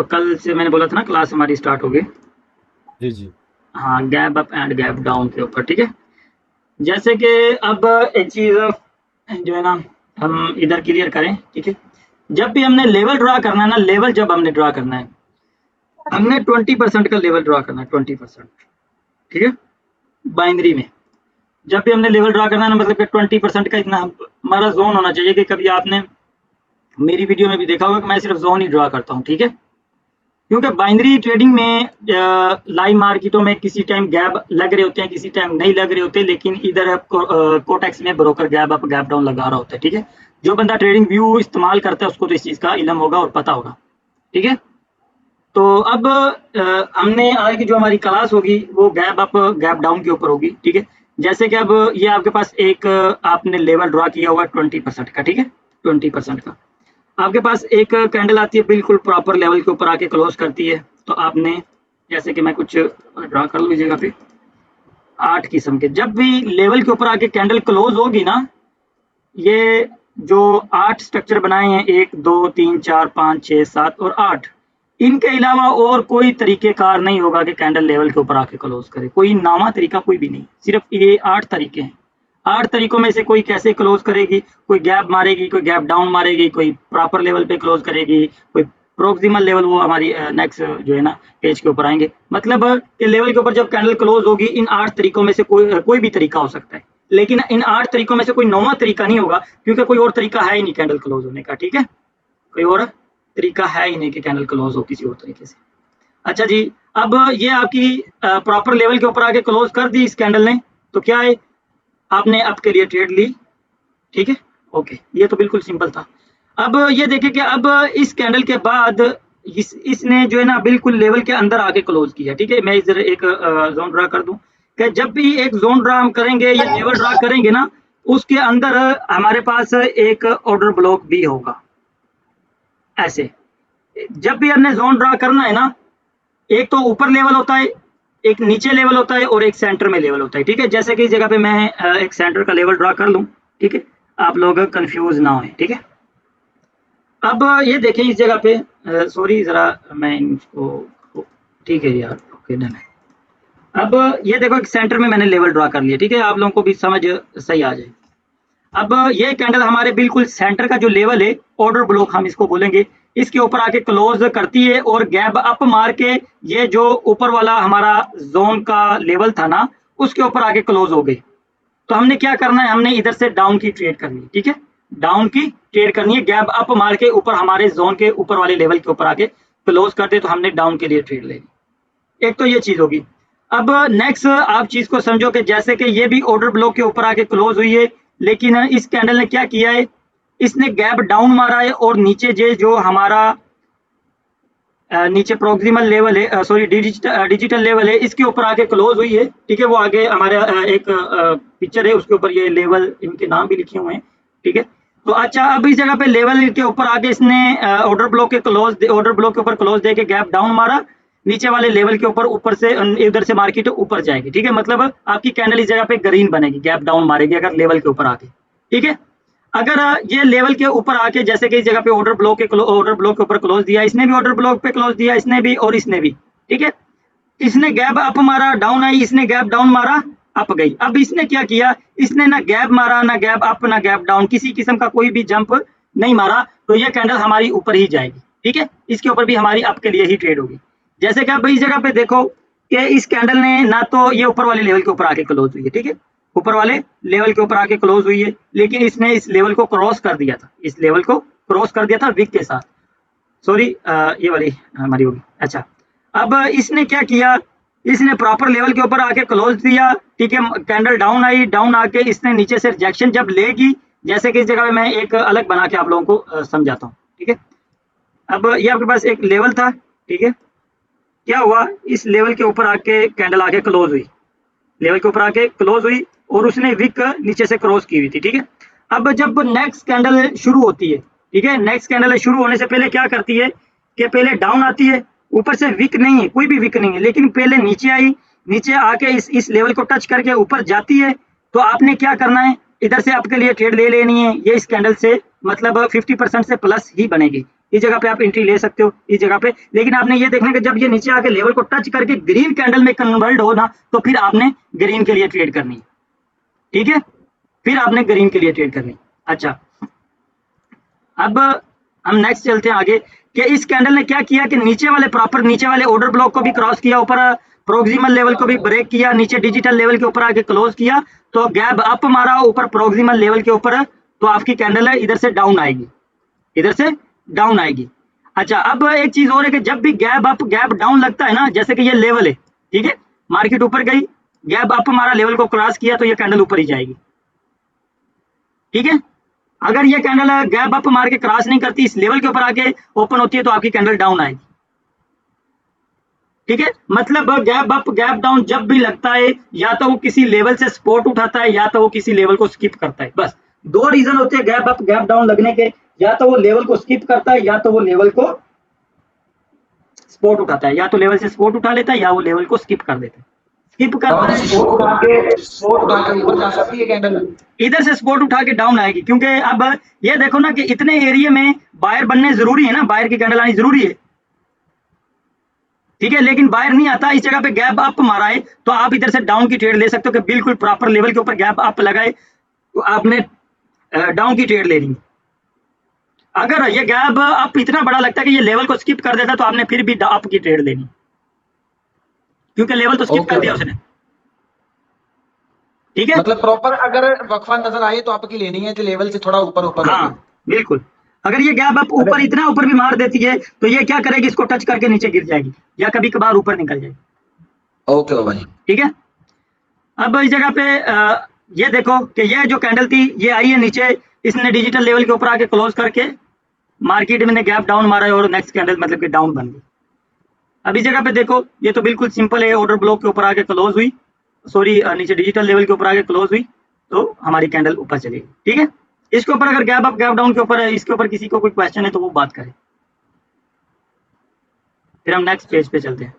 कल से मैंने बोला था ना क्लास हमारी स्टार्ट होगी। जी जी। हाँ, gap up and gap down के ऊपर, ठीक है। जैसे कि अब एक चीज़ जो है ना, हम इधर क्लियर करें, ठीक है। जब भी हमने लेवल ड्रा करना है ना, लेवल जब हमने ड्रा करना है, हमने 20% का लेवल ड्रा करना है, 20%, ठीक है, बाइनरी में। जब भी हमने लेवल ड्रा करना है ना, मतलब कि 20% का इतना हमारा जोन होना चाहिए। कि कभी आपने मेरी वीडियो में भी देखा होगा कि मैं सिर्फ जोन ही ड्रा करता हूँ, ठीक है। क्योंकि बाइनरी ट्रेडिंग में लाइव मार्केटों में किसी टाइम गैप लग रहे होते हैं, किसी टाइम नहीं लग रहे होते, लेकिन इधर कोटेक्स में broker gap up gap down लगा रहा होता है, ठीक है। जो बंदा ट्रेडिंग व्यू इस्तेमाल करता है उसको तो इस चीज़ का इलम होगा और पता होगा, ठीक है। तो अब हमने आज की जो हमारी क्लास होगी वो गैप अप गैप डाउन के ऊपर होगी, ठीक है। जैसे कि अब ये आपके पास एक आपने लेवल ड्रा किया हुआ 20% का, ठीक है, 20% का। आपके पास एक कैंडल आती है बिल्कुल प्रॉपर लेवल के ऊपर आके क्लोज करती है। तो आपने, जैसे कि मैं कुछ ड्रा कर लूँ इस जगह पे, 8 किस्म के, जब भी लेवल के ऊपर आके कैंडल क्लोज होगी ना, ये जो 8 स्ट्रक्चर बनाए हैं, 1 2 3 4 5 6 7 और 8, इनके अलावा और कोई तरीकेकार नहीं होगा कि कैंडल लेवल के ऊपर आके क्लोज करे। कोई नामा तरीका कोई भी नहीं, सिर्फ ये 8 तरीके हैं। 8 तरीकों में से कोई कैसे क्लोज करेगी, कोई गैप मारेगी, कोई गैप डाउन मारेगी, कोई प्रॉपर लेवल पे क्लोज करेगी, कोई प्रोक्सिमल लेवल, वो हमारी नेक्स्ट जो है ना पेज के ऊपर आएंगे। मतलब कि लेवल के ऊपर जब कैंडल क्लोज होगी, इन 8 तरीकों में से कोई भी तरीका हो सकता है, लेकिन इन 8 तरीकों में से कोई 9वां तरीका नहीं होगा, क्योंकि कोई और तरीका है ही नहीं कैंडल क्लोज होने का, ठीक है। कोई और तरीका है ही नहीं कि कैंडल क्लोज हो किसी और तरीके से। अच्छा जी, अब ये आपकी प्रॉपर लेवल के ऊपर आके क्लोज कर दी इस कैंडल ने, तो क्या है, आपने अप के लिए ट्रेड ली, ठीक है। ओके, ये तो बिल्कुल सिंपल था। अब ये देखिए कि अब इस कैंडल के बाद इसने जो है ना बिल्कुल लेवल के अंदर आके क्लोज किया, ठीक है। मैं इधर एक जोन ड्रा कर दूं कि जब भी एक जोन ड्रा हम करेंगे या लेवल ड्रा करेंगे ना, उसके अंदर हमारे पास एक ऑर्डर ब्लॉक भी होगा। ऐसे जब भी हमने जोन ड्रा करना है ना, एक तो ऊपर लेवल होता है, एक नीचे लेवल होता है और एक सेंटर में लेवल होता है, ठीक है। जैसे कि इस जगह पे मैं एक सेंटर का लेवल ड्रा कर लूं, ठीक है, आप लोग कंफ्यूज ना हों, ठीक है। अब ये देखें इस जगह पे, सॉरी ज़रा मैं इसको, ठीक है यार, ओके डन है। अब ये देखो एक सेंटर में मैंने लेवल ड्रा कर लिया, ठीक है, आप लोगों को भी समझ सही आ जाए। अब ये कैंडल हमारे बिल्कुल सेंटर का जो लेवल है, ऑर्डर ब्लॉक हम इसको बोलेंगे, इसके ऊपर आके क्लोज करती है और गैप अप मार के ये जो ऊपर वाला हमारा जोन का लेवल था ना, उसके ऊपर आके क्लोज हो गई। तो हमने क्या करना है, हमने इधर से डाउन की ट्रेड करनी है, ठीक है। डाउन की ट्रेड करनी है, गैप अप मार के ऊपर हमारे जोन के ऊपर वाले लेवल के ऊपर आके क्लोज कर दे, तो हमने डाउन के लिए ट्रेड लेनी। एक तो ये चीज होगी। अब नेक्स्ट आप चीज को समझो कि जैसे कि ये भी ऑर्डर ब्लॉक के ऊपर आके क्लोज हुई है, लेकिन इस कैंडल ने क्या किया है, इसने गैप डाउन मारा है और नीचे जो हमारा नीचे प्रोक्सिमल लेवल है, सॉरी डिजिटल लेवल है, इसके ऊपर आके क्लोज हुई है, ठीक है। वो आगे हमारे एक पिक्चर है, उसके ऊपर ये लेवल इनके नाम भी लिखे हुए हैं, ठीक है। तो अच्छा, अब इस जगह पे लेवल के ऊपर आके इसने ऑर्डर ब्लॉक के ऊपर क्लोज दे के गैप डाउन मारा, नीचे वाले लेवल के ऊपर से इधर से मार्केट ऊपर जाएगी, ठीक है। मतलब आपकी कैंडल इस जगह पे ग्रीन बनेगी, गैप डाउन मारेगी अगर लेवल के ऊपर आके, ठीक है। अगर ये लेवल के ऊपर आके, जैसे कि इस जगह पे ऑर्डर ब्लॉक के ऊपर क्लोज दिया, इसने भी ऑर्डर ब्लॉक पे क्लोज दिया, इसने भी और इसने भी, ठीक है। इसने गैप अप मारा, डाउन आई, इसने गैप डाउन मारा, अप गई। अब इसने क्या किया, इसने ना गैप मारा, ना गैप अप, ना गैप डाउन, किसी किस्म का कोई भी जंप नहीं मारा, तो ये कैंडल हमारी ऊपर ही जाएगी, ठीक है। इसके ऊपर भी हमारी अप के लिए ही ट्रेड होगी। जैसे कि अब इस जगह पे देखो कि इस कैंडल ने ना तो ये ऊपर वाले लेवल के ऊपर आके क्लोज हुई है, ठीक है, ऊपर वाले लेवल के ऊपर आके क्लोज हुई है, लेकिन इसने इस लेवल को क्रॉस कर दिया था, इस लेवल को क्रॉस कर दिया था विक के साथ, सॉरी ये वाली हमारी होगी। अच्छा, अब इसने क्या किया, इसने प्रॉपर लेवल के ऊपर आके क्लोज दिया, ठीक है। कैंडल डाउन आई, डाउन आके इसने नीचे से रिजेक्शन जब लेगी, जैसे कि इस जगह पे मैं एक अलग बना के आप लोगों को समझाता हूँ, ठीक है। अब ये आपके पास एक लेवल था, ठीक है। क्या हुआ, इस लेवल के ऊपर आके कैंडल आके क्लोज हुई, लेवल के ऊपर आके क्लोज हुई और उसने विक नीचे से क्रॉस की हुई थी, ठीक है। अब जब नेक्स्ट कैंडल शुरू होती है, ठीक है, नेक्स्ट कैंडल शुरू होने से पहले क्या करती है कि पहले डाउन आती है, ऊपर से विक नहीं है, कोई भी विक नहीं है, लेकिन पहले नीचे आई, नीचे आके इस लेवल को टच करके ऊपर जाती है। तो आपने क्या करना है, इधर से आपके लिए ट्रेड ले लेनी है, ये इस कैंडल से मतलब 50% से प्लस ही बनेगी। इस जगह पे आप एंट्री ले सकते हो इस जगह पे, लेकिन आपने ये देखना कि जब ये नीचे आके लेवल को टच करके ग्रीन कैंडल में कन्वर्ट हो ना, तो फिर आपने ग्रीन के लिए ट्रेड करनी है, ठीक है, फिर आपने ग्रीन के लिए ट्रेड करनी। अच्छा, अब हम नेक्स्ट चलते हैं आगे कि इस कैंडल ने क्या किया कि नीचे वाले प्रॉपर नीचे वाले ऑर्डर ब्लॉक को भी क्रॉस किया, ऊपर प्रोक्सिमल लेवल को भी ब्रेक किया, नीचे डिजिटल लेवल के ऊपर आके क्लोज किया, तो गैप अप मारा ऊपर प्रोक्सिमल लेवल के ऊपर, तो आपकी कैंडल है इधर से डाउन आएगी, इधर से डाउन आएगी। अच्छा, अब एक चीज और है कि जब भी गैप अप गैप डाउन लगता है ना, जैसे कि ये लेवल है, ठीक है, मार्केट ऊपर गई, गैप अप मारा, लेवल को क्रॉस किया, तो ये कैंडल ऊपर ही जाएगी, ठीक है। अगर ये कैंडल गैप अप मार के क्रॉस नहीं करती, इस लेवल के ऊपर आके ओपन होती है, तो आपकी कैंडल डाउन आएगी, ठीक है। मतलब गैप अप गैप डाउन जब भी लगता है, या तो वो किसी लेवल से सपोर्ट उठाता है, या तो वो किसी लेवल को स्किप करता है। बस दो रीजन होते हैं गैप अप गैप डाउन लगने के, या तो वो लेवल को स्किप करता है, या तो वो लेवल को सपोर्ट उठाता है, या तो लेवल से सपोर्ट उठा लेता है, या वो लेवल को स्किप कर देता है। स्किप करता है, सपोर्ट उठा के ऊपर जा सकती है कैंडल, इधर से सपोर्ट उठा के डाउन आएगी, क्योंकि अब ये देखो ना कि इतने एरिया में बायर बनने जरूरी है ना, बायर की कैंडल आनी जरूरी है, ठीक है, लेकिन बायर नहीं आता, इस जगह पे गैप अप मारा है, तो आप इधर से डाउन की ट्रेड ले सकते हो कि बिल्कुल प्रॉपर लेवल के ऊपर गैप अप लगाए, तो आपने डाउन की ट्रेड ले ली। अगर ये गैप अप इतना बड़ा लगता है कि ये लेवल को स्किप कर देता, तो आपने फिर भी अप की ट्रेड लेनी, क्योंकि लेवल तो स्किप कर दिया उसने, ठीक है। मतलब प्रॉपर अगर वक्फा नजर आए तो आपकी लेनी है, तो लेवल से थोड़ा ऊपर ऊपर हाँ बिल्कुल, अगर ये गैप अप ऊपर इतना ऊपर भी मार देती है, तो ये क्या करेगी, इसको टच करके नीचे गिर जाएगी, या कभी कभार ऊपर निकल जाएगी, ओके बाबा जी, ठीक है। अब इस जगह पे ये देखो कि ये जो कैंडल थी ये आई है नीचे, इसने डिजिटल लेवल के ऊपर आके क्लोज करके मार्केट में गैप डाउन मारा है, और नेक्स्ट कैंडल मतलब कि डाउन बन गई। अब इस जगह पे देखो, ये तो बिल्कुल सिंपल है, ऑर्डर ब्लॉक के ऊपर आके क्लोज हुई, सॉरी नीचे डिजिटल लेवल के ऊपर आके क्लोज हुई, तो हमारी कैंडल ऊपर चली गई, ठीक है। इसके ऊपर अगर गैप अप गैप डाउन के ऊपर है, इसके ऊपर किसी को कोई क्वेश्चन है तो वो बात करें, फिर हम नेक्स्ट पेज पे चलते हैं।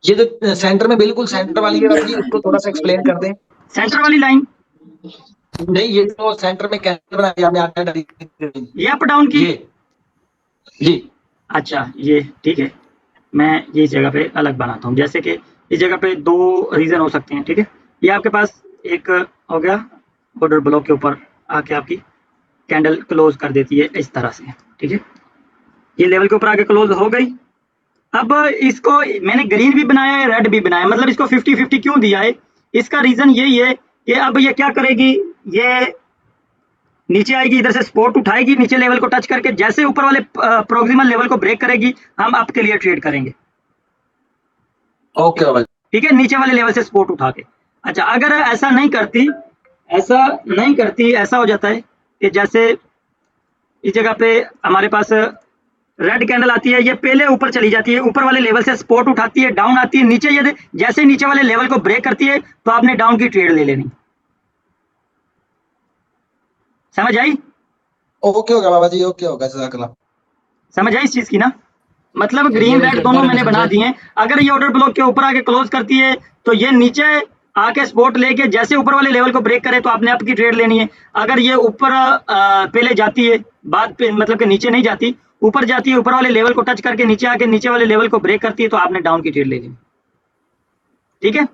ये जो सेंटर में बिल्कुल सेंटर वाली है बाबा जी, उसको थोड़ा सा एक्सप्लेन कर दें। सेंटर वाली लाइन, नहीं, ये जो सेंटर में कैंडल बनाई आपने आपने ये अप डाउन की, ये जी, अच्छा ये ठीक है, मैं ये जगह पे अलग बनाता हूँ, जैसे कि इस जगह पे दो रीजन हो सकते हैं, ठीक है। ये आपके पास एक हो गया, ऑर्डर ब्लॉक के ऊपर आके आपकी कैंडल क्लोज कर देती है इस तरह से, ठीक है, ये लेवल के ऊपर आके क्लोज हो गई। अब इसको मैंने ग्रीन भी बनाया है, रेड भी बनाया, मतलब इसको 50-50 क्यों दिया है, इसका रीजन यही है कि अब ये क्या करेगी, ये नीचे आएगी, इधर से सपोर्ट उठाएगी, नीचे लेवल को टच करके जैसे ऊपर वाले प्रोक्सिमल लेवल को ब्रेक करेगी, हम अप के लिए ट्रेड करेंगे, ओके बाबा जी, ठीक है, नीचे वाले लेवल से सपोर्ट उठा के। अच्छा, अगर ऐसा नहीं करती, ऐसा हो जाता है कि जैसे इस जगह पे हमारे पास रेड कैंडल आती है, ये पहले ऊपर चली जाती है, ऊपर वाले लेवल से सपोर्ट उठाती है, डाउन आती है, नीचे ये जैसे नीचे वाले लेवल को ब्रेक करती है, तो आपने डाउन की ट्रेड ले लेनी, समझ आई, ओके होगा बाबा जी, ओके होगा, जज़ाकल्लाह। समझ आई इस चीज की ना, मतलब ये ग्रीन रेड दोनों मैंने बना समझा। दिए हैं। अगर ये ऑर्डर ब्लॉक के ऊपर आके क्लोज करती है, तो ये नीचे आके सपोर्ट लेके जैसे ऊपर वाले लेवल को ब्रेक करे, तो आपने अप की ट्रेड लेनी है। अगर ये ऊपर पहले जाती है, बाद पे मतलब कि नीचे नहीं जाती, ऊपर जाती है, ऊपर वाले लेवल को टच करके नीचे आके नीचे वाले लेवल को ब्रेक करती है, तो आपने डाउन की ट्रेड ले लेनी, ठीक है।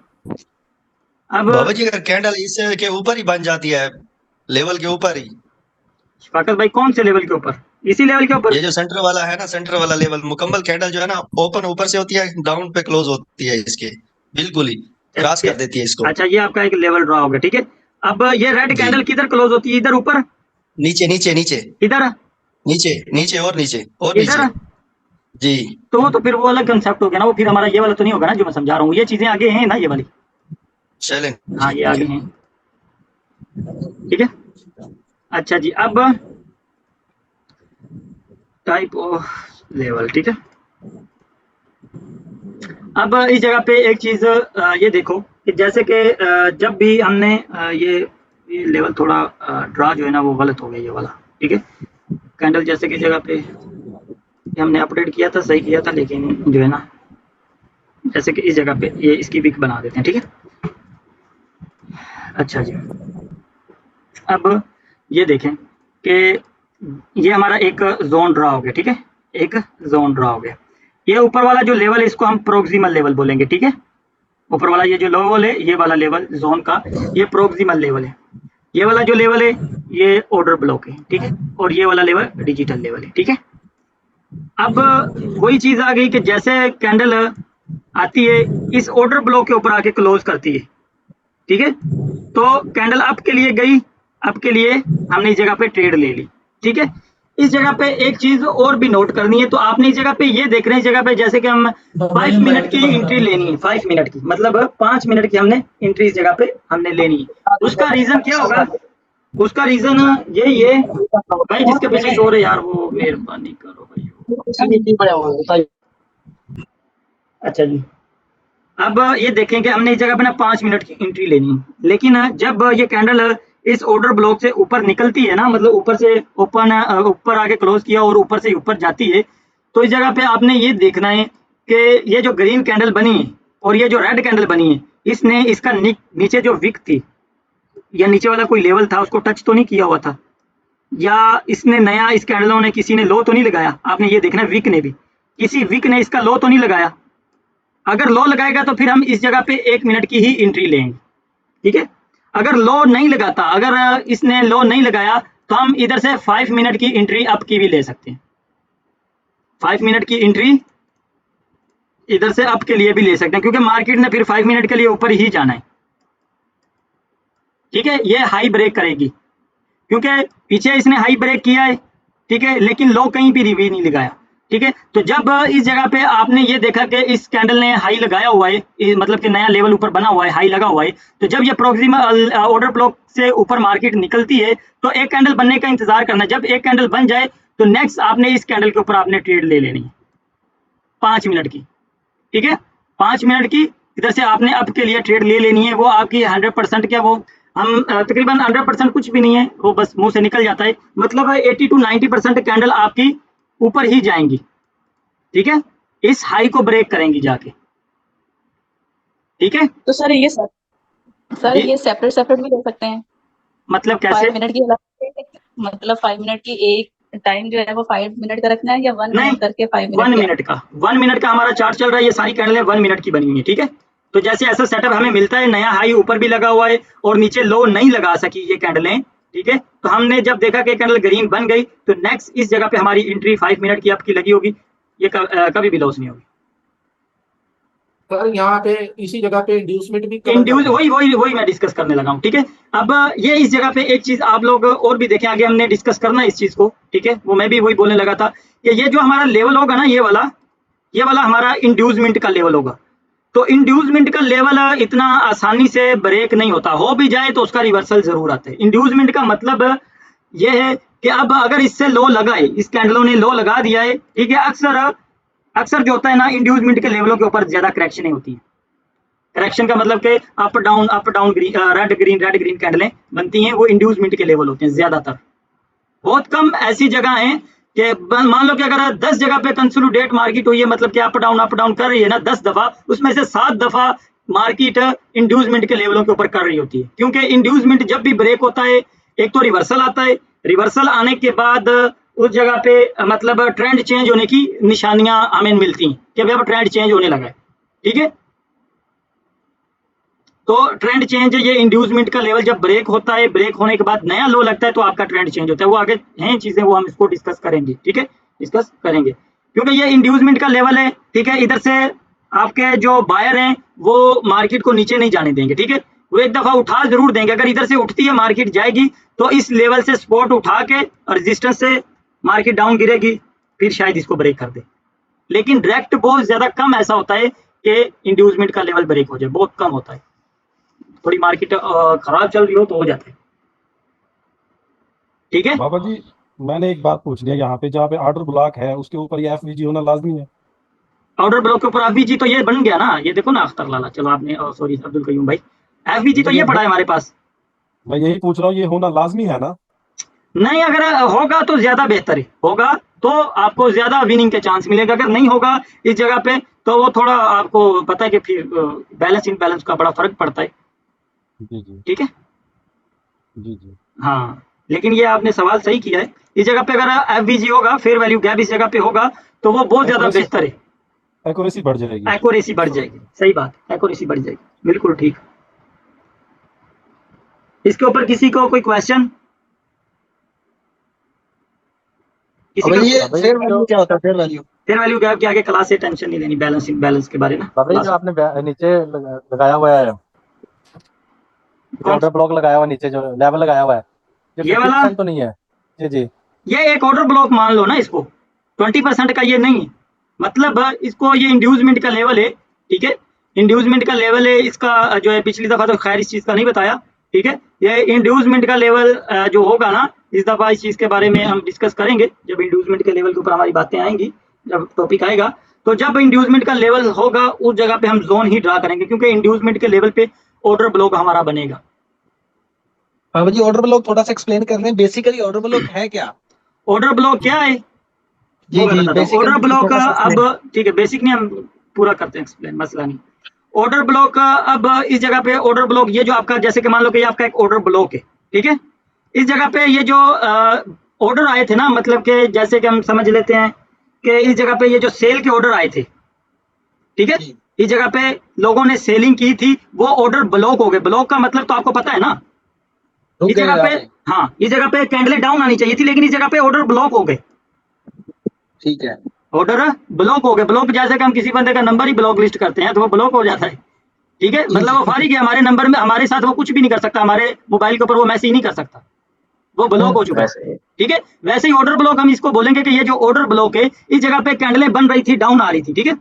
अब बाबा जी अगर कैंडल इस के ऊपर ही बन जाती है, लेवल के ऊपर ही, शफाकत भाई कौन से लेवल के ऊपर, इसी लेवल के ऊपर, ये जो सेंटर वाला है ना, सेंटर वाला लेवल, मुकम्मल कैंडल जो है ना, ओपन ऊपर से होती है, डाउन पे क्लोज होती है, इसके बिल्कुल ही क्रॉस कर देती है इसको। अच्छा ये आपका एक लेवल ड्रॉ हो गया, ठीक है। अब ये रेड जी, कैंडल किधर क्लोज होती है, इधर ऊपर, नीचे नीचे नीचे इधर, नीचे नीचे और नीचे और इधर, नीचे। जी, तो फिर वो अलग कंसेप्ट हो गया ना, वो फिर हमारा ये वाला तो नहीं होगा ना जो मैं समझा रहा हूँ, ये चीजें आगे हैं ना, ये वाली, चलें हाँ जी, ये ठीक आगे है। हैं, ठीक है। अच्छा जी, अब टाइप ऑफ लेवल, ठीक है। अब इस जगह पे एक चीज ये देखो कि जैसे कि जब भी हमने ये लेवल थोड़ा ड्रा जो है ना वो गलत हो गया, ये वाला, ठीक है। कैंडल जैसे कि जगह पे ये हमने अपडेट किया था, सही किया था, लेकिन जो है ना जैसे कि इस जगह पे ये इसकी विक बना देते हैं, ठीक है। अच्छा जी, अब ये देखें कि ये हमारा एक जोन ड्रा हो गया, ठीक है, एक जोन ड्रा हो गया। ये ऊपर वाला जो लेवल है इसको हम प्रोक्सिमल लेवल बोलेंगे, ठीक है। ऊपर वाला ये जो लेवल है, ये वाला लेवल जोन का, ये प्रोक्सिमल लेवल है। ये वाला जो लेवल है ये ऑर्डर ब्लॉक है, ठीक है, और ये वाला लेवल डिजिटल लेवल है, ठीक है। अब वही चीज आ गई कि जैसे कैंडल आती है इस ऑर्डर ब्लॉक के ऊपर आके क्लोज करती है, ठीक है, तो कैंडल अप के लिए गई, अप के लिए हमने इस जगह पे ट्रेड ले ली, ठीक है। इस जगह पे एक चीज और भी नोट करनी है, तो आपने इस जगह पे ये देख रहे हैं, इस जगह पे जैसे कि हम 5 मिनट की एंट्री लेनी है, 5 मिनट की, मतलब 5 मिनट की हमने एंट्री इस जगह पे हमने लेनी है। उसका रीजन क्या होगा, उसका रीजन यही है भाई, जिसके पीछे शोर है यार वो मेहरबानी करो भाई। अच्छा जी, अब ये देखें कि हमने इस जगह पे ना 5 मिनट की एंट्री लेनी है, लेकिन जब ये कैंडल इस ऑर्डर ब्लॉक से ऊपर निकलती है ना, मतलब ऊपर से ओपन ऊपर आके क्लोज किया और ऊपर से ऊपर जाती है, तो इस जगह पे आपने ये देखना है कि ये जो ग्रीन कैंडल बनी है और ये जो रेड कैंडल बनी है, इसने इसका नीचे जो विक थी या नीचे वाला कोई लेवल था उसको टच तो नहीं किया हुआ था, या इसने नया इस कैंडलों ने किसी ने लो तो नहीं लगाया। आपने ये देखना है विक ने भी, किसी विक ने इसका लो तो नहीं लगाया। अगर लो लगाएगा तो फिर हम इस जगह पे 1 मिनट की ही एंट्री लेंगे, ठीक है। अगर लो नहीं लगाता, अगर इसने लो नहीं लगाया, तो हम इधर से 5 मिनट की एंट्री अप की भी ले सकते हैं, 5 मिनट की एंट्री इधर से अप के लिए भी ले सकते हैं, क्योंकि मार्केट ने फिर 5 मिनट के लिए ऊपर ही जाना है, ठीक है। ये हाई ब्रेक करेगी, क्योंकि पीछे इसने हाई ब्रेक किया है, ठीक है, लेकिन लो कहीं भी भी नहीं लगाया, ठीक है। तो जब इस जगह पे आपने ये देखा कि इस कैंडल ने हाई लगाया हुआ है, मतलब कि नया लेवल ऊपर बना हुआ है, हाई लगा हुआ है, तो जब ये प्रोक्सिमल ऑर्डर ब्लॉक से ऊपर मार्केट निकलती है तो एक कैंडल बनने का इंतजार करना है। जब एक कैंडल बन जाए तो नेक्स्ट आपने इस कैंडल के ऊपर आपने ट्रेड ले लेनी है 5 मिनट की, ठीक है। 5 मिनट की इधर से आपने अप के लिए ट्रेड ले लेनी है। वो आपकी 100% क्या, वो हम तकरीबन 100% कुछ भी नहीं है, वो बस मुंह से निकल जाता है, मतलब 80 to 90% कैंडल आपकी ऊपर ही जाएंगी, ठीक है, इस हाई को ब्रेक करेंगी जाके, ठीक है। तो सर सर ये ये सेपरेट सेपरेट भी ले सकते हैं, मतलब कैसे? 5 मिनट की अलग, मतलब 5 मिनट की एक टाइम जो है वो 5 मिनट का रखना है, या 1 मिनट नहीं, करके 5 मिनट 1 मिनट का, 1 मिनट का हमारा चार्ट चल रहा है, ये सारी कैंडलें 1 मिनट की बनी हुई है, ठीक है। तो जैसे ऐसा सेटअप हमें मिलता है, नया हाई ऊपर भी लगा हुआ है और नीचे लो नहीं लगा सकी ये कैंडलें, ठीक है, तो हमने जब देखा कि कैंडल ग्रीन बन गई तो नेक्स्ट इस जगह पे हमारी एंट्री 5 मिनट की आपकी लगी होगी, ये कभी भी लॉस नहीं होगी। सर यहाँ पे इसी जगह पे इंड्यूसमेंट भी कवर इंड्यूस, करना है। वही वही वही मैं डिस्कस करने लगा हूँ, ठीक है। अब ये इस जगह पे एक चीज आप लोग और भी देखें, आगे हमने डिस्कस करना है इस चीज को, ठीक है, वो मैं भी वही बोलने लगा था कि ये जो हमारा लेवल होगा ना, ये वाला हमारा इंड्यूसमेंट का लेवल होगा। तो इंड्यूसमेंट का लेवल इतना आसानी से ब्रेक नहीं होता, हो भी जाए तो उसका रिवर्सल जरूर आता है। इंड्यूसमेंट का मतलब ये है कि अब अगर इससे लो लगा है, इस कैंडलों ने लो लगा दिया है, ठीक है, अक्सर अक्सर जो होता है ना, इंड्यूसमेंट के लेवलों के ऊपर ज्यादा करेक्शन नहीं होती है। करेक्शन का मतलब कि up down green red green कैंडलें बनती हैं, वो इंड्यूसमेंट के लेवल होते हैं ज्यादातर। बहुत कम ऐसी जगह है कि मान लो कि अगर 10 जगह पे कंसोलिडेट मार्केट हुई है, मतलब कि अप डाउन कर रही है ना 10 दफा, उसमें से 7 दफा मार्केट इंड्यूसमेंट के लेवलों के ऊपर कर रही होती है, क्योंकि इंड्यूसमेंट जब भी ब्रेक होता है, एक तो रिवर्सल आता है, रिवर्सल आने के बाद उस जगह पे मतलब ट्रेंड चेंज होने की निशानियां हमें मिलती हैं कि अब ट्रेंड चेंज होने लगा है, ठीक है। तो ट्रेंड चेंज, ये इंड्यूसमेंट का लेवल जब ब्रेक होता है, ब्रेक होने के बाद नया लो लगता है तो आपका ट्रेंड चेंज होता है। वो आगे हैं चीजें, वो हम इसको डिस्कस करेंगे, ठीक है, डिस्कस करेंगे, क्योंकि ये इंड्यूसमेंट का लेवल है, ठीक है। इधर से आपके जो बायर हैं वो मार्केट को नीचे नहीं जाने देंगे, ठीक है, वो एक दफा उठा जरूर देंगे। अगर इधर से उठती है मार्केट जाएगी तो इस लेवल से स्पॉट उठा के और रेजिस्टेंस से मार्केट डाउन गिरेगी, फिर शायद इसको ब्रेक कर दे। लेकिन डायरेक्ट बहुत ज्यादा कम ऐसा होता है कि इंड्यूसमेंट का लेवल ब्रेक हो जाए, बहुत कम होता है। थोड़ी मार्केट खराब चल रही हो तो हो जाता है, ठीक है। बाबा जी, मैंने एक बात पूछनी है, यहाँ पे जहाँ पे ऑर्डर ब्लॉक है उसके ऊपर ये एफवीजी होना लाजमी है? ऑर्डर ब्लॉक के ऊपर एफबीजी तो ये बन गया ना, ये देखो ना अख्तर लाला, चलो आपने सॉरी अब्दुल कयूम भाई, एफबीजी तो मतलब ये पड़ा है हमारे पास। मैं यही पूछ रहा हूँ, ये होना लाजमी है ना? नहीं, अगर होगा तो ज्यादा बेहतर है, होगा तो आपको ज्यादा विनिंग के चांस मिलेगा। अगर नहीं होगा इस जगह पे तो वो थोड़ा आपको पता है कि फिर बैलेंस इन बैलेंस का बड़ा फर्क पड़ता है, जी जी ठीक है। जी जी। हाँ, लेकिन ये आपने सवाल सही किया है। इस जगह पे अगर एफवीजी होगा, फेयर वैल्यू गैप इस जगह पे होगा, तो वो बहुत ज्यादा Accuracy- बेहतर है, एक्यूरेसी बढ़ जाएगी। एक्यूरेसी बढ़ जाएगी। सही बात, एक्यूरेसी बढ़ जाएगी, बिल्कुल ठीक। इसके ऊपर किसी को कोई क्वेश्चन? किसी अब का? ये भाई फेयर वैल्यू क्या होता है? Fair value fair value gap के आगे क्लास से टेंशन नहीं लेनी, बैलेंस के बारे में भाई जो क्लास। आपने नीचे लगाया हुआ है, कौन? ऑर्डर ब्लॉक लगाया हुआ है, नीचे जो लेवल लगाया हुआ है, ये ये वाला? 50% तो नहीं है? जी जी। ये एक ऑर्डर ब्लॉक मान लो ना इसको, 20% का ये नहीं है, मतलब इसको ये इंड्यूसमेंट का लेवल है, ठीक है, इंड्यूसमेंट का लेवल है इसका जो है। पिछली दफा तो खैर इस चीज का नहीं बताया, ठीक है। ये इंड्यूसमेंट का लेवल जो होगा ना, इस दफा इस चीज के बारे में हम डिस्कस करेंगे जब इंड्यूसमेंट के लेवल के ऊपर हमारी बातें आएंगी, जब टॉपिक आएगा। तो जब इंड्यूसमेंट का लेवल होगा उस जगह पे हम जोन ही ड्रा करेंगे, क्योंकि इंड्यूसमेंट के लेवल पे ऑर्डर ब्लॉक हमारा बनेगा। बाबा जी ऑर्डर ब्लॉक थोड़ा सा एक्सप्लेन कर रहे हैं, बेसिकली ऑर्डर ब्लॉक है क्या? ऑर्डर ब्लॉक क्या है जी वो मैं जी बताता हूँ। बेसिकली ऑर्डर ब्लॉक थोड़ा सा अब, explain। ठीक है, बेसिक नहीं, हम पूरा करते हैं एक्सप्लेन, मसला नहीं। ऑर्डर ब्लॉक अब इस जगह पे ऑर्डर ब्लॉक, ये जो आपका, जैसे कि मान लो कि ये आपका एक ऑर्डर ब्लॉक है, ठीक है। इस जगह पे ये जो ऑर्डर आए थे ना, मतलब कि जैसे कि हम समझ लेते हैं कि इस जगह पे ये जो सेल के ऑर्डर आए थे, ठीक है, जी। इस जगह पे लोगों ने सेलिंग की थी, वो ऑर्डर ब्लॉक हो गए। ब्लॉक का मतलब तो आपको पता है ना, रुक इस गए जगह पे, यहाँ पे। हाँ, इस जगह पे कैंडलें डाउन आनी चाहिए थी, लेकिन इस जगह पे ऑर्डर ब्लॉक हो गए, ठीक है। ऑर्डर ब्लॉक हो गए। ब्लॉक जैसे कि हम किसी बंदे का नंबर ही ब्लॉक लिस्ट करते हैं तो वो ब्लॉक हो जाता है, ठीक है, जी मतलब जी वो फारिग है हमारे नंबर में, हमारे साथ वो कुछ भी नहीं कर सकता, हमारे मोबाइल के ऊपर वो मैसेज नहीं कर सकता, वो ब्लॉक हो चुका है, वैसे ठीक है। वैसे ही ऑर्डर ब्लॉक हम इसको बोलेंगे कि ये जो ऑर्डर ब्लॉक है, इस जगह पे कैंडलें बन रही थी, डाउन आ रही थी, ठीक है।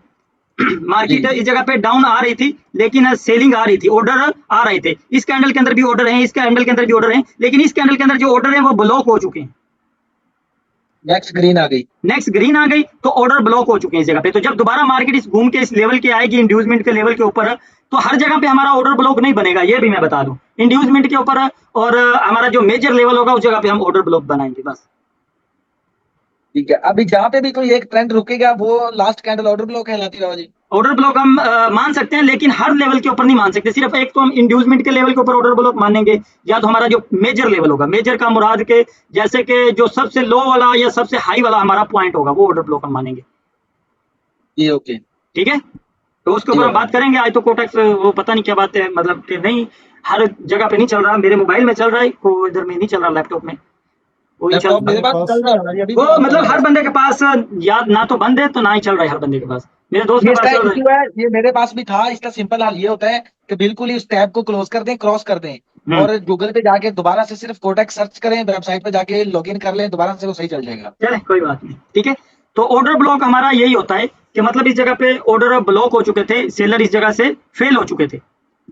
मार्केट जी इस जगह पे डाउन आ रही थी, लेकिन सेलिंग आ रही थी, ऑर्डर आ रहे थे। इस कैंडल के अंदर भी ऑर्डर है, इस कैंडल के अंदर भी ऑर्डर है, लेकिन इस कैंडल के अंदर जो ऑर्डर है वो ब्लॉक हो चुके हैं। नेक्स्ट ग्रीन आ गई। नेक्स्ट ग्रीन आ गई तो ऑर्डर ब्लॉक हो चुके हैं इस जगह पे। तो जब दोबारा मार्केट इस घूम के इस लेवल के आएगी, इंड्यूसमेंट के लेवल के ऊपर, तो हर जगह पे हमारा ऑर्डर ब्लॉक नहीं बनेगा, ये भी मैं बता दूं, इंड्यूसमेंट के ऊपर और हमारा जो मेजर लेवल होगा उस जगह पे हम ऑर्डर ब्लॉक बनाएंगे बस। ठीक है, अभी जहाँ पे भी कोई एक ट्रेंड रुकेगा वो लास्ट कैंडल ऑर्डर ब्लॉक कहलाती है बाबा जी। ऑर्डर ब्लॉक हम मान सकते हैं, लेकिन हर लेवल के ऊपर नहीं मान सकते। सिर्फ एक तो हम इंड्यूसमेंट के लेवल के ऊपर ऑर्डर ब्लॉक मानेंगे, या तो हमारा जो मेजर लेवल होगा, मेजर का मुराद के जैसे कि जो सबसे लो वाला या सबसे हाई वाला हमारा पॉइंट होगा, वो ऑर्डर ब्लॉक हम मानेंगे, जी ओके। ठीक है। तो उसके जी ऊपर हम बाबा बात करेंगे। आज तो कोटेक्स वो पता नहीं क्या बात है, मतलब कि नहीं, हर जगह पे नहीं चल रहा, मेरे मोबाइल में चल रहा है, को इधर में नहीं चल रहा, लैपटॉप में वो ही चल लैपटॉप मेरे मेरे पास पास चल रहा है बाबा जी, अभी वो भी चल मतलब रहा हर है। बंदे के पास, याद ना तो बंद है तो ना ही चल रहा है हर बंदे के पास। मेरे दोस्त ये के इसका पास चल रहा है। इश्यू है, ये मेरे पास भी था। इसका सिंपल हल ये होता है कि बिल्कुल ही उस टैब को क्लोज कर दें, क्रॉस कर दें, हम्म, और गूगल पे जाके दोबारा से सिर्फ कोटेक्स सर्च करें, वेबसाइट पे जाके लॉगिन कर लें, दोबारा से वो सही चल जाएगा। चले कोई बात नहीं, ठीक है। तो ऑर्डर ब्लॉक हमारा यही होता है कि मतलब इस जगह पे ऑर्डर ब्लॉक हो चुके थे, सेलर इस जगह से फेल हो चुके थे,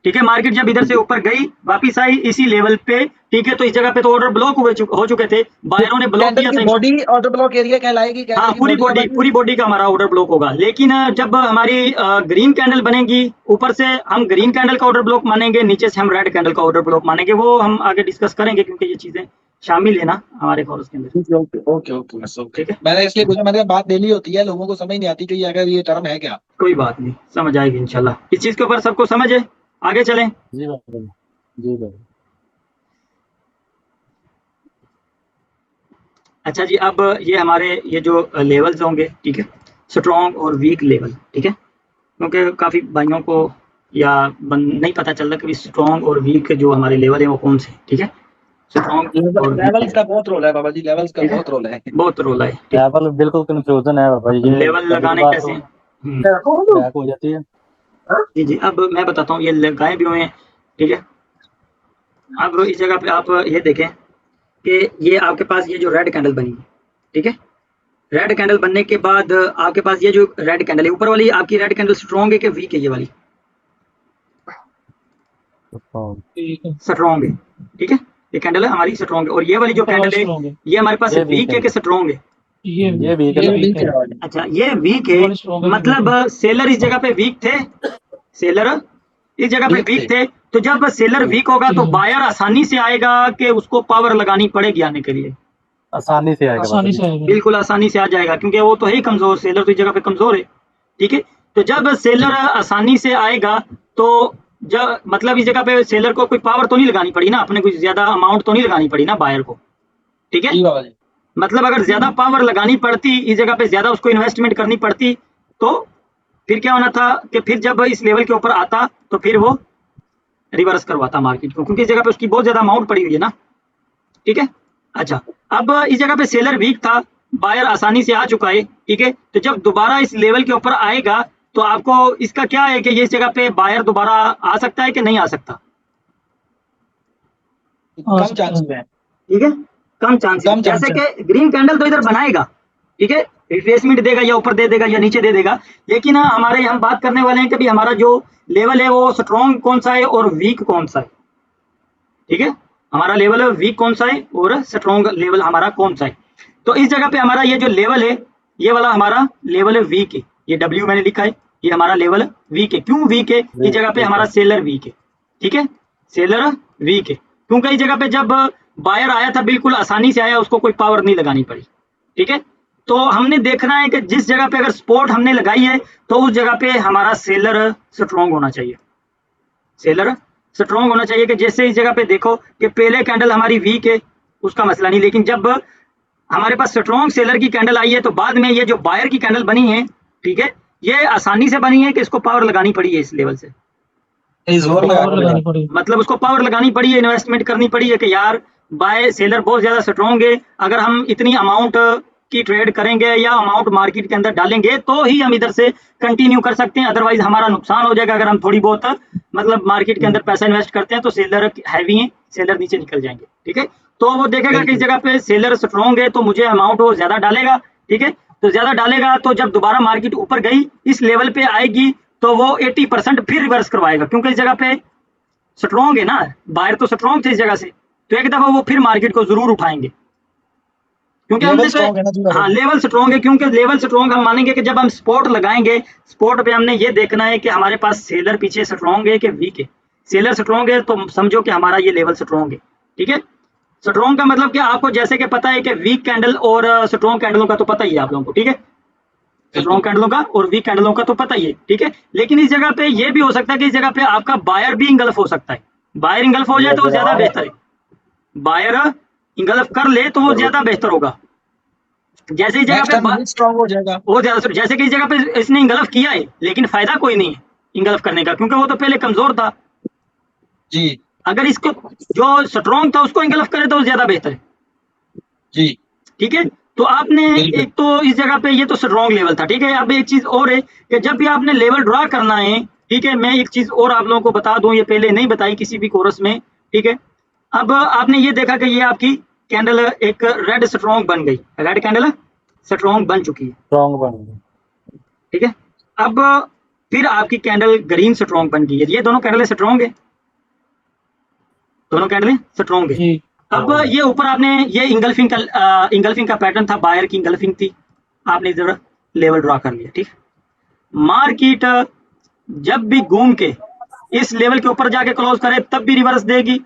ठीक है। मार्केट जब इधर से ऊपर गई, वापिस आई इसी लेवल पे, ठीक है, तो इस जगह पे तो ऑर्डर ब्लॉक हो चुके थे, बायरों ने ब्लॉक कैंडल किया की था। बॉडी ऑर्डर ब्लॉक एरिया कहलाएगी, हाँ, कैंडल की बॉडी बाबा जी। पूरी बॉडी का हमारा ऑर्डर ब्लॉक होगा। लेकिन जब हमारी ग्रीन कैंडल बनेगी, ऊपर से हम ग्रीन कैंडल का ऑर्डर ब्लॉक मानेंगे, नीचे से हम रेड कैंडल का ऑर्डर ब्लॉक मानेंगे, वो हम आगे डिस्कस करेंगे, क्योंकि ये चीजें शामिल है ना हमारे कोर्स के अंदर, ठीक है, ओके ओके ओके बस ओके। ठीक है। मैंने इसलिए पूछा, मैंने कहा बात डेली होती है, लोगों को समझ नहीं आती कि ये अगर ये टर्म है क्या। कोई बात नहीं, समझ आएगी इंशाल्लाह। इस चीज के ऊपर सबको समझ है, आगे चलें। जी भाई, जी भाई। अच्छा जी, अब ये हमारे ये जो लेवल्स होंगे, ठीक है, स्ट्रॉन्ग और वीक लेवल, ठीक है, क्योंकि काफ़ी भाइयों को या नहीं पता चलता कि स्ट्रॉन्ग और वीक जो हमारे लेवल है वो कौन से, ठीक है, स्ट्रॉन्ग और वीक लेवल्स का बहुत रोल है बाबा जी, लेवल्स का ठीक है, बहुत रोल है। बहुत रोल है, ठीक। लेवल बिल्कुल कंफ्यूजन है भाई, ये लेवल कभी लगाने कभार कैसे तो हैं? बैक हो जाती है। जी जी, अब मैं बताता हूँ, ये लगाए भी हुए हैं, ठीक है। अब इस जगह पे आप ये देखें कि ये आपके पास ये जो रेड कैंडल बनी है, ठीक है, रेड कैंडल बनने के बाद आपके पास ये जो रेड कैंडल है, ऊपर वाली आपकी रेड कैंडल स्ट्रॉन्ग है कि वीक है? ये वाली स्ट्रॉन्ग है, ठीक है, ये कैंडल है हमारी स्ट्रॉन्ग है। और ये वाली जो कैंडल है ये हमारे पास ये वीक है कि स्ट्रॉन्ग है? ये वीक है वीक है बाबा जी। अच्छा, ये वीक है, मतलब सेलर इस जगह पे वीक थे, सेलर इस जगह पे वीक थे। वीक थे। तो जब सेलर वीक होगा तो बायर आसानी से आएगा कि उसको पावर लगानी पड़ेगी आने के लिए? आसानी से आएगा बाबा जी। बिल्कुल आसानी से आ जाएगा, क्योंकि वो तो है ही कमजोर, सेलर तो इस जगह पे कमजोर है, ठीक है। तो जब सेलर आसानी से आएगा तो जब मतलब इस जगह पे सेलर को कोई पावर तो नहीं लगानी पड़ी ना, अपने कुछ ज्यादा अमाउंट तो नहीं लगानी पड़ी ना बायर को, ठीक है। जी बाबा जी। मतलब अगर ज्यादा पावर लगानी पड़ती, इस जगह पे ज्यादा उसको इन्वेस्टमेंट करनी पड़ती, तो फिर क्या होना था कि फिर जब इस लेवल के ऊपर आता तो फिर वो रिवर्स करवाता मार्केट को, क्योंकि इस जगह पे उसकी बहुत ज्यादा अमाउंट पड़ी हुई है ना, ठीक है। अच्छा, अब इस जगह पे सेलर वीक था, बायर आसानी से आ चुका है, ठीक है। तो जब दोबारा इस लेवल के ऊपर आएगा तो आपको इसका क्या है कि ये इस जगह पे बायर दोबारा आ सकता है कि नहीं आ सकता, कम चांस में है। ठीक है, कम चांसेस। कम चांस जैसे है। कि ग्रीन कैंडल तो इधर बनाएगा, ठीक है, रिट्रेसमेंट देगा या ऊपर दे देगा या नीचे दे देगा, लेकिन हमारे हम बात करने वाले हैं कि भाई हमारा जो लेवल है वो स्ट्रॉन्ग कौन सा है और वीक कौन सा है, ठीक है। हमारा लेवल वीक कौन सा है और स्ट्रॉन्ग लेवल हमारा कौन सा है। तो इस जगह पे हमारा ये जो लेवल है, ये वाला हमारा लेवल वीक है, ये डब्ल्यू मैंने लिखा है, ये हमारा लेवल वीक है। क्यों वीक है? इस जगह पे हमारा सेलर वीक है, ठीक है, सेलर वीक है, क्योंकि इस जगह पे जब बायर आया था बिल्कुल आसानी से आया, उसको कोई पावर नहीं लगानी पड़ी, ठीक है। तो हमने देखना है कि जिस जगह पे अगर सपोर्ट हमने लगाई है तो उस जगह पे हमारा सेलर स्ट्रॉन्ग होना चाहिए, सेलर स्ट्रॉन्ग होना चाहिए। कि जैसे इस जगह पे देखो कि पहले कैंडल हमारी वीक है, उसका मसला नहीं, लेकिन जब हमारे पास स्ट्रॉन्ग सेलर की कैंडल आई है तो बाद में ये जो बायर की कैंडल बनी है, ठीक है, ये आसानी से बनी है कि इसको पावर लगानी पड़ी है इस लेवल से, जोर लगानी पड़ेगा। मतलब उसको पावर लगानी पड़ी है, इन्वेस्टमेंट करनी पड़ी है कि यार बाय सेलर बहुत ज्यादा स्ट्रॉन्ग है, अगर हम इतनी अमाउंट की ट्रेड करेंगे या अमाउंट मार्केट के अंदर डालेंगे तो ही हम इधर से कंटिन्यू कर सकते हैं, अदरवाइज हमारा नुकसान हो जाएगा। अगर हम थोड़ी बहुत मतलब मार्केट के अंदर पैसा इन्वेस्ट करते हैं तो सेलर हैवी है, सेलर नीचे निकल जाएंगे, ठीक है। तो वो देखेगा कि इस जगह पे सेलर स्ट्रॉन्ग है तो मुझे अमाउंट वो ज्यादा डालेगा, ठीक है। तो ज्यादा डालेगा तो जब दोबारा मार्केट ऊपर गई इस लेवल पे आएगी तो वो 80% फिर रिवर्स करवाएगा, क्योंकि इस जगह पे स्ट्रॉन्ग है ना, बायर तो स्ट्रॉन्ग थे इस जगह से, तो एक दफा वो फिर मार्केट को जरूर उठाएंगे, क्योंकि हमने लेवल स्ट्रॉन्ग है ना जी तो बाबा हाँ जी। लेवल स्ट्रॉन्ग है, क्योंकि लेवल स्ट्रॉन्ग हम मानेंगे कि जब हम स्पॉट लगाएंगे, स्पॉट पे हमने ये देखना है कि हमारे पास सेलर पीछे स्ट्रॉन्ग है कि वीक है। सेलर स्ट्रॉन्ग है तो समझो कि हमारा ये लेवल स्ट्रॉन्ग है, ठीक है। स्ट्रॉन्ग का मतलब क्या, आपको जैसे कि पता है कि वीक कैंडल और स्ट्रॉन्ग कैंडलों का तो पता ही है आप लोगों को, ठीक है, स्ट्रॉन्ग कैंडलों का और वीक कैंडलों का तो पता ही है, ठीक है। लेकिन इस जगह पे ये भी हो सकता है कि इस जगह पे आपका बायर भी इंगल्फ हो सकता है, बायर इंगल्फ हो जाए तो वो ज्यादा बेहतर है, बायर इंगल्फ कर ले तो वो ज्यादा बेहतर होगा। जैसे इस जगह नेक्स्ट पे टाइम स्ट्रॉन्ग हो जाएगा। वो ज्यादा, जैसे कि इस जगह पे इसने इंगल्फ किया है लेकिन फायदा कोई नहीं है इंगल्फ करने का, क्योंकि वो तो पहले कमजोर था। जी अगर इसको जो स्ट्रॉन्ग था उसको इंगल्फ करे तो वो ज्यादा बेहतर है, जी ठीक है। तो आपने बिल्कुल। एक तो इस जगह पे ये तो स्ट्रॉन्ग लेवल था, ठीक है। अब एक चीज और है कि जब भी आपने लेवल ड्रा करना है, ठीक है, मैं एक चीज और आप लोगों को बता दूं, ये पहले नहीं बताई किसी भी कोर्स में, ठीक है। अब आपने ये देखा कि ये आपकी कैंडल एक रेड स्ट्रॉन्ग बन गई, रेड कैंडल स्ट्रॉन्ग बन चुकी है, स्ट्रॉन्ग बन गए। ठीक है। अब फिर आपकी कैंडल ग्रीन स्ट्रॉन्ग बन गई है, ये दोनों कैंडल स्ट्रॉन्ग है, दोनों कैंडल स्ट्रॉन्ग है। जी अब ये ऊपर आपने ये इंगल्फिंग का पैटर्न था, बायर की इंगल्फिंग थी, आपने इधर लेवल ड्रा कर लिया, ठीक। मार्केट जब भी घूम के इस लेवल के ऊपर जाके क्लोज करे तब भी रिवर्स देगी,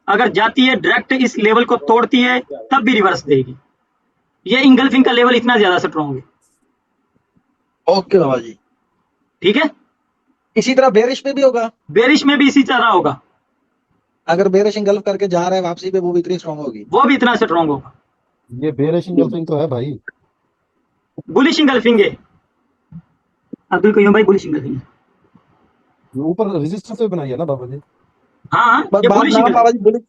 अगर जाती है डायरेक्ट इस लेवल को तोड़ती है तब भी रिवर्स देगी। ये इंगल्फिंग का लेवल इतना ज्यादा स्ट्रॉन्ग है, ओके बाबा जी। ठीक है। इसी तरह बेरिश में भी होगा, बेरिश में भी इसी तरह होगा, अगर बेरिश इंगल्फ करके जा रहा है वापसी पे वो भी इतनी स्ट्रॉन्ग होगी। वो भी इतना स्ट्रॉन्ग होगा। ये बेरिश इंगल्फिंग तो है भाई। बुलिश इंगल्फिंग है, अब्दुल कयूम भाई, बुलिश इंगल्फिंग है। ये ऊपर रेजिस्टेंस पे बनाई है ना बाबा जी। हाँ ये बात बुलिश नाम इंगल्फिंग, बाबा जी बुलिश,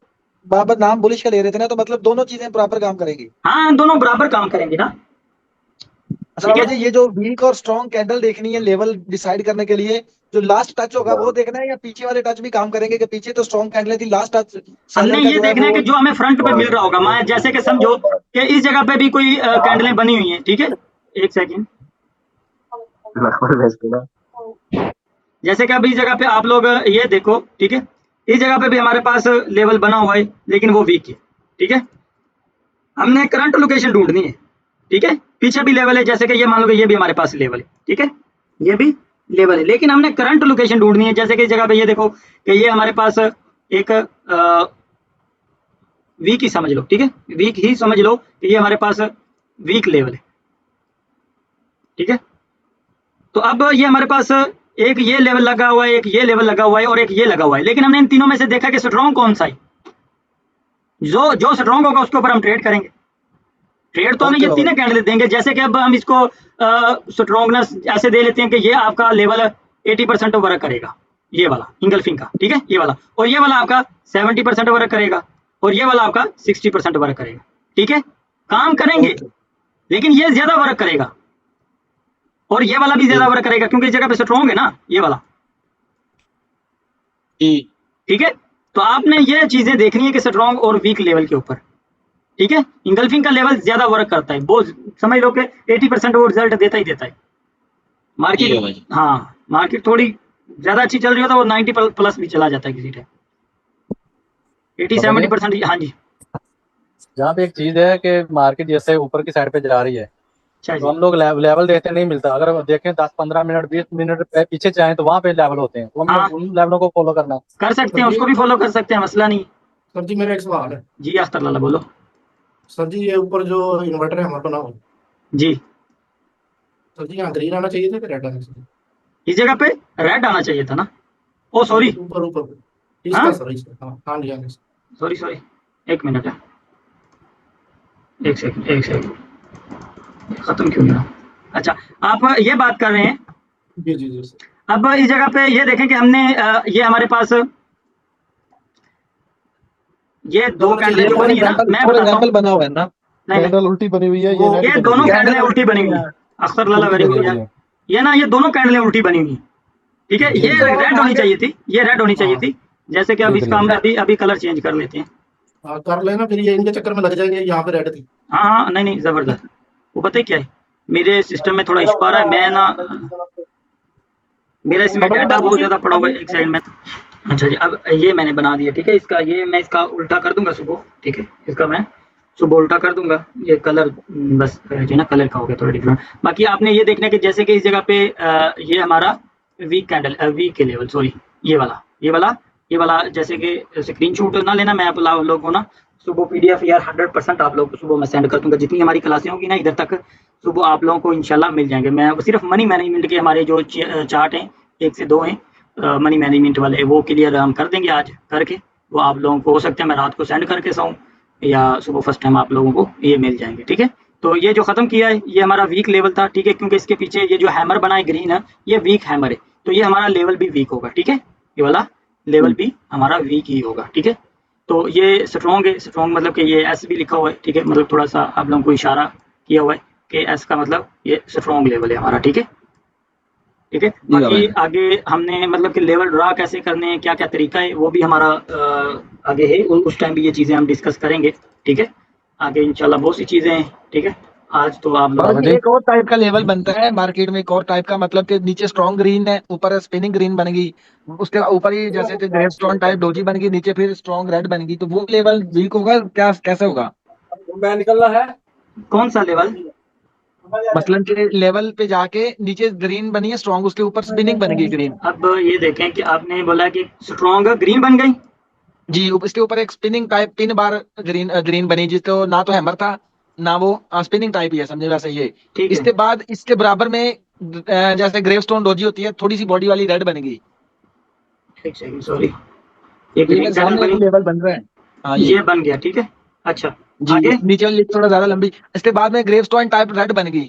बाबा नाम बुलिश का ले रहे थे ना, तो मतलब दोनों चीजें बराबर काम करेंगी। हाँ दोनों बराबर काम करेंगे ना, अच्छा ठीक बाबा है। जी, ये जो वीक और स्ट्रॉन्ग कैंडल देखनी है लेवल डिसाइड करने के लिए, जो लास्ट टच होगा वो देखना है या पीछे वाले टच भी काम करेंगे? कि पीछे तो स्ट्रॉन्ग कैंडल थी, लास्ट टच हमने सेलर का ये जो है देखना है वो। कि जो हमें फ्रंट पे मिल रहा होगा, मैं जैसे कि समझो कि इस जगह पे भी कोई कैंडलें बनी हुई हैं, ठीक है, एक सेकंड, जैसे कि अभी इस जगह पे आप लोग ये देखो, ठीक है, इस जगह पे भी हमारे पास लेवल बना हुआ है लेकिन वो वीक है, ठीक है। हमने करंट लोकेशन ढूंढनी है, ठीक है, पीछे भी लेवल है, जैसे कि ये मान लो कि ये भी हमारे पास लेवल है, ठीक है, ये भी लेवल है, लेकिन हमने करंट लोकेशन ढूंढनी है। जैसे कि इस जगह पे ये देखो कि ये हमारे पास एक वीक ही समझ लो, ठीक है, वीक ही समझ लो कि ये हमारे पास वीक लेवल है, ठीक है। तो अब ये हमारे पास एक ये लेवल लगा हुआ है, एक ये लेवल लगा हुआ है और एक ये लगा हुआ है, लेकिन हमने इन तीनों में से देखा कि स्ट्रॉन्ग कौन सा है, जो जो स्ट्रॉन्ग होगा उसके ऊपर हम ट्रेड करेंगे। ट्रेड तो हमें ये Okay, तीनों कैंडल देंगे। जैसे कि अब हम इसको स्ट्रॉन्गनेस ऐसे दे लेते हैं कि ये आपका लेवल 80% वर्क करेगा, ये वाला इंगल्फिंग का, ठीक है, ये वाला, और ये वाला आपका 70% वर्क करेगा, और ये वाला आपका 60% वर्क करेगा, ठीक है, काम करेंगे, Okay. लेकिन ये ज्यादा वर्क करेगा और ये वाला भी ज्यादा वर्क करेगा क्योंकि इस जगह पे स्ट्रॉन्ग है ना ये वाला, जी ठीक है। तो आपने ये चीजें देखनी है कि स्ट्रॉन्ग और वीक लेवल के ऊपर, ठीक है। इंगल्फिंग का लेवल ज्यादा वर्क करता है, वो समझ लो कि 80% वो रिजल्ट देता ही देता है। मार्केट, हाँ, मार्केट थोड़ी ज्यादा अच्छी चल रही हो तो वो 90 प्लस भी चला जाता है किसी टाइम, 80-70%। हाँ जी, जहाँ पे एक चीज है कि मार्केट जैसे ऊपर की साइड पे जा रही है अच्छा तो जी, हम लोग लेवल देखते नहीं मिलता। अगर देखें 10-15 मिनट 20 मिनट पीछे जाएं तो वहाँ पे लेवल होते हैं, तो हम हाँ लोग उन लेवलों को फॉलो करना। कर सकते हैं, उसको भी फॉलो कर सकते हैं, मसला नहीं। सर जी मेरा एक सवाल है। जी अख्तर लाला बोलो। सर जी ये ऊपर जो इन्वर्टर है हमारे को ना हो, जी, सर जी यहाँ ग्रीन आना चाहिए था कि रेड आना चाहिए? इस जगह पे रेड आना चाहिए था ना, ओ सॉरी, ऊपर ऊपर हाँ इसका सर इसका, हाँ हाँ जी हाँ जी। सॉरी सॉरी, एक मिनट है, एक सेकंड एक सेकंड, खत्म क्यों नहीं हुआ? अच्छा, आप ये बात कर रहे हैं। जी जी जी सर। अब इस जगह पे ये देखें कि हमने ये हमारे पास ये दो दोनों कैंडलें चाहिए जो फॉर बनी है ना, एग्जांपल मैं फॉर बताता हूँ। एग्जांपल बना हुआ है ना, नहीं नहीं, कैंडल उल्टी बनी हुई है, वो ये ये रेड दोनों बनी हुई है, कैंडलें उल्टी बनी हुई है, अख्तर लाला उल्टी वेरी बनी गुड हुई यार। है। ये ना, ये दोनों कैंडलें उल्टी बनी हुई हैं, ठीक है, जी ये जी रेड होनी चाहिए थी, ये रेड होनी चाहिए हाँ थी। जैसे कि अब इसका हम शुक्रिया। अभी कलर चेंज कर लेते हैं। हाँ कर लेना, फिर ये इनके चक्कर में लग जाएंगे। यहाँ पे रेड थी। हाँ हाँ, नहीं नहीं, जबरदस्त। वो पता है क्या है, मेरे सिस्टम में थोड़ा इशू आ रहा है, मैं ना, मेरा इसमें डाटा बहुत ज्यादा पड़ा हुआ है, एक सेकंड में। अच्छा जी, अब ये मैंने बना दिया, ठीक है, इसका ये मैं इसका उल्टा कर दूंगा सुबह, ठीक है, इसका मैं सुबह उल्टा कर दूंगा। ये कलर बस जो है ना, कलर का हो गया थोड़ा डिफरेंट। बाकी आपने ये देखना कि जैसे कि इस जगह पे ये हमारा वीक कैंडल, वीक के लेवल, सॉरी, ये वाला जैसे कि स्क्रीनशॉट ना लेना, मैं आप लोगों को ना सुबह पीडीएफ यार 100% आप लोगों को सुबह मैं सेंड कर दूंगा, जितनी हमारी क्लासें होगी ना इधर तक सुबह आप लोगों को इंशाल्लाह मिल जाएंगे। मैं सिर्फ मनी मैनेजमेंट के हमारे जो चार्ट हैं, 1 से 2 हैं मनी मैनेजमेंट वाले, वो क्लियर हम कर देंगे आज करके। वो आप लोगों को हो सकता है मैं रात को सेंड करके सोऊं या सुबह फर्स्ट टाइम आप लोगों को ये मिल जाएंगे, ठीक है। तो ये जो खत्म किया है ये हमारा वीक लेवल था, ठीक है, क्योंकि इसके पीछे ये जो हैमर बना है ग्रीन है, ये वीक हैमर है, तो ये हमारा लेवल भी वीक होगा, ठीक है, ये वाला लेवल भी हमारा वीक ही होगा, ठीक है। तो ये स्ट्रॉन्ग है, स्ट्रॉन्ग मतलब कि ये एस भी लिखा हुआ है, ठीक है, मतलब थोड़ा सा आप लोगों को इशारा किया हुआ है कि एस का मतलब ये स्ट्रॉन्ग लेवल है हमारा, ठीक है, ठीक है। बाकी आगे हमने मतलब कि लेवल ड्रा कैसे करने हैं, क्या क्या तरीका है, वो भी हमारा आगे है, उस टाइम भी ये चीज़ें हम डिस्कस करेंगे, ठीक है। आगे इंशाल्लाह बहुत सी चीज़ें हैं, ठीक है। आज तो आप बाबा लोग, जी एक और टाइप का लेवल बनता है मार्केट में, एक और टाइप का, मतलब कि नीचे स्ट्रॉन्ग ग्रीन है, ऊपर स्पिनिंग ग्रीन बनेगी, उसके ऊपर ही जैसे कि ग्रेप स्टोन टाइप डोजी बनेगी, नीचे फिर स्ट्रॉन्ग रेड बनेगी, तो वो लेवल वीक होगा क्या, कैसे होगा? मैं निकलना है। कौन सा लेवल? मसलन के लेवल पे जाके नीचे ग्रीन बनी है स्ट्रॉन्ग, उसके ऊपर स्पिनिंग बनेगी ग्रीन। अब ये देखें कि आपने बोला कि स्ट्रॉन्ग ग्रीन बन गई, जी इसके ऊपर एक स्पिनिंग टाइप 3 बार ग्रीन ग्रीन बनी, जिसको ना तो हैमर था ना वो स्पिनिंग टाइप ही है, समझे वैसे ये। ठीक है। इसके बाद इसके बराबर में जैसे ग्रेव स्टोन डोजी होती है, थोड़ी सी बॉडी वाली रेड बनेगी। एक सेकंड सॉरी, ये ये ग्रीन मेरे कैंडल सामने बनी, एक लेवल बन रहा है। हाँ ये बन गया, ठीक है। अच्छा, जी आगे नीचे वाली थोड़ा ज्यादा लंबी, इसके बाद में ग्रेव स्टोन टाइप रेड बनेगी,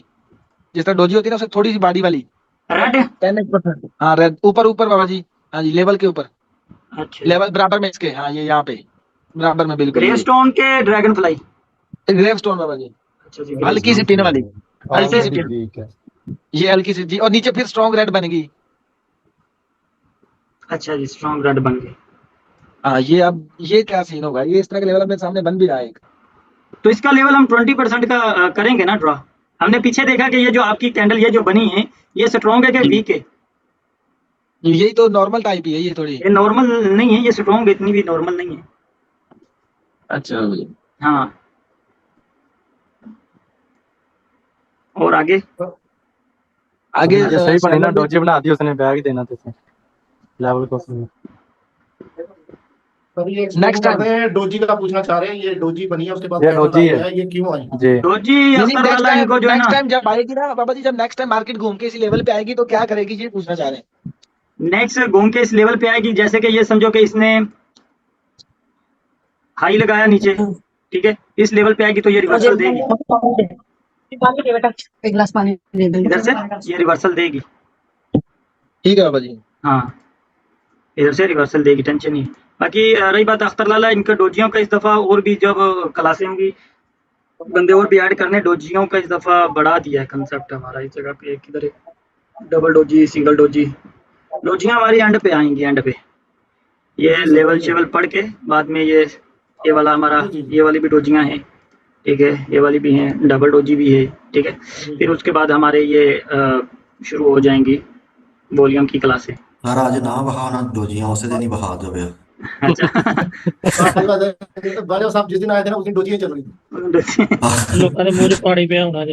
जिस तरह डोजी होती है ना, उससे थोड़ी सी बॉडी वाली रेड, 10%। हाँ रेड ऊपर ऊपर बाबा जी, हाँ जी लेवल के ऊपर, अच्छा, लेवल बराबर में इसके, हाँ ये यहाँ पे बराबर में बिल्कुल ग्रे ये स्टोन के ड्रैगन फ्लाई, ग्रेव स्टोन बाबा जी, अच्छा जी, ग्रे हल्की सी स्टोन, पिन वाली, हल्की सी ऑलरेडी पिन, वीक है। ये हल्की सी जी, और नीचे फिर स्ट्रॉन्ग रेड बनेगी। अच्छा जी, स्ट्रॉन्ग रेड बन गई। हाँ ये अब ये क्या सीन होगा, ये इस तरह का लेवल अपने सामने बन भी रहा है एक। तो इसका लेवल हम 20% का करेंगे ना ड्रॉ। हमने पीछे देखा कि ये जो आपकी कैंडल ये जो बनी है, ये स्ट्रॉन्ग है कि जी वीक है? यही तो नॉर्मल टाइप ही है ये थोड़ी। ये नॉर्मल नहीं है, ये स्ट्रॉन्ग इतनी भी नॉर्मल नहीं है। अच्छा हाँ, और आगे आगे ये सही बनी ना, सेलर डोजी बना दी उसने, बैग ही देना था लेवल को। सर ये नेक्स्ट नेक्स्ट टाइम, करते हैं, डोजी का पूछना चाह रहे हैं। ये डोजी बनी है, उसके बाद ये कैंडल डोजी आ है गया है, ये क्यों आई? जी। डोजी नहीं अख्तर नेक्स्ट वाला टाइम, इनको जो है ना, नेक्स्ट टाइम जब आएगी ना बाबा जी, जब नेक्स्ट टाइम मार्केट घूम के इसी लेवल पे आएगी तो क्या करेगी, ये पूछना चाह रहे हैं। नेक्स्ट घूम के इस लेवल पे आएगी, जैसे कि ये समझो कि इसने हाई लगाया नीचे, ठीक है, इस लेवल पे आएगी तो ये रिवर्सल देगी, एक गिलास पानी दे दो। इधर से ये रिवर्सल देगी, ठीक है बाबा जी। हाँ इधर से रिवर्सल देगी, टेंशन नहीं है। बाकी रही बात अख्तर लाला, इनका डोजियों का इस दफ़ा और भी जब क्लासें होंगी बंदे और भी ऐड करने, डोजियों का इस दफ़ा बढ़ा दिया है कंसेप्ट हमारा इस जगह पे, किधर है डबल डोजी, सिंगल डोजी, डोजियाँ हमारी एंड पे आएंगी, एंड पे ये लेवल शेवल पढ़ के बाद में ये वाला हमारा, ये वाली भी डोजियाँ हैं, ठीक है, ये वाली भी हैं, डबल डोजी भी है, ठीक है, फिर उसके बाद हमारे ये शुरू हो जाएंगी वॉल्यूम की क्लासें। सर आज ना बहाओ ना डोजियां उसे दिन ही बहा दो भैया। बाजा साहब जिस दिन आए थे ना उस दिन डोजियां चल रही थी। अच्छा लोगों ने मुझे पानी पे होना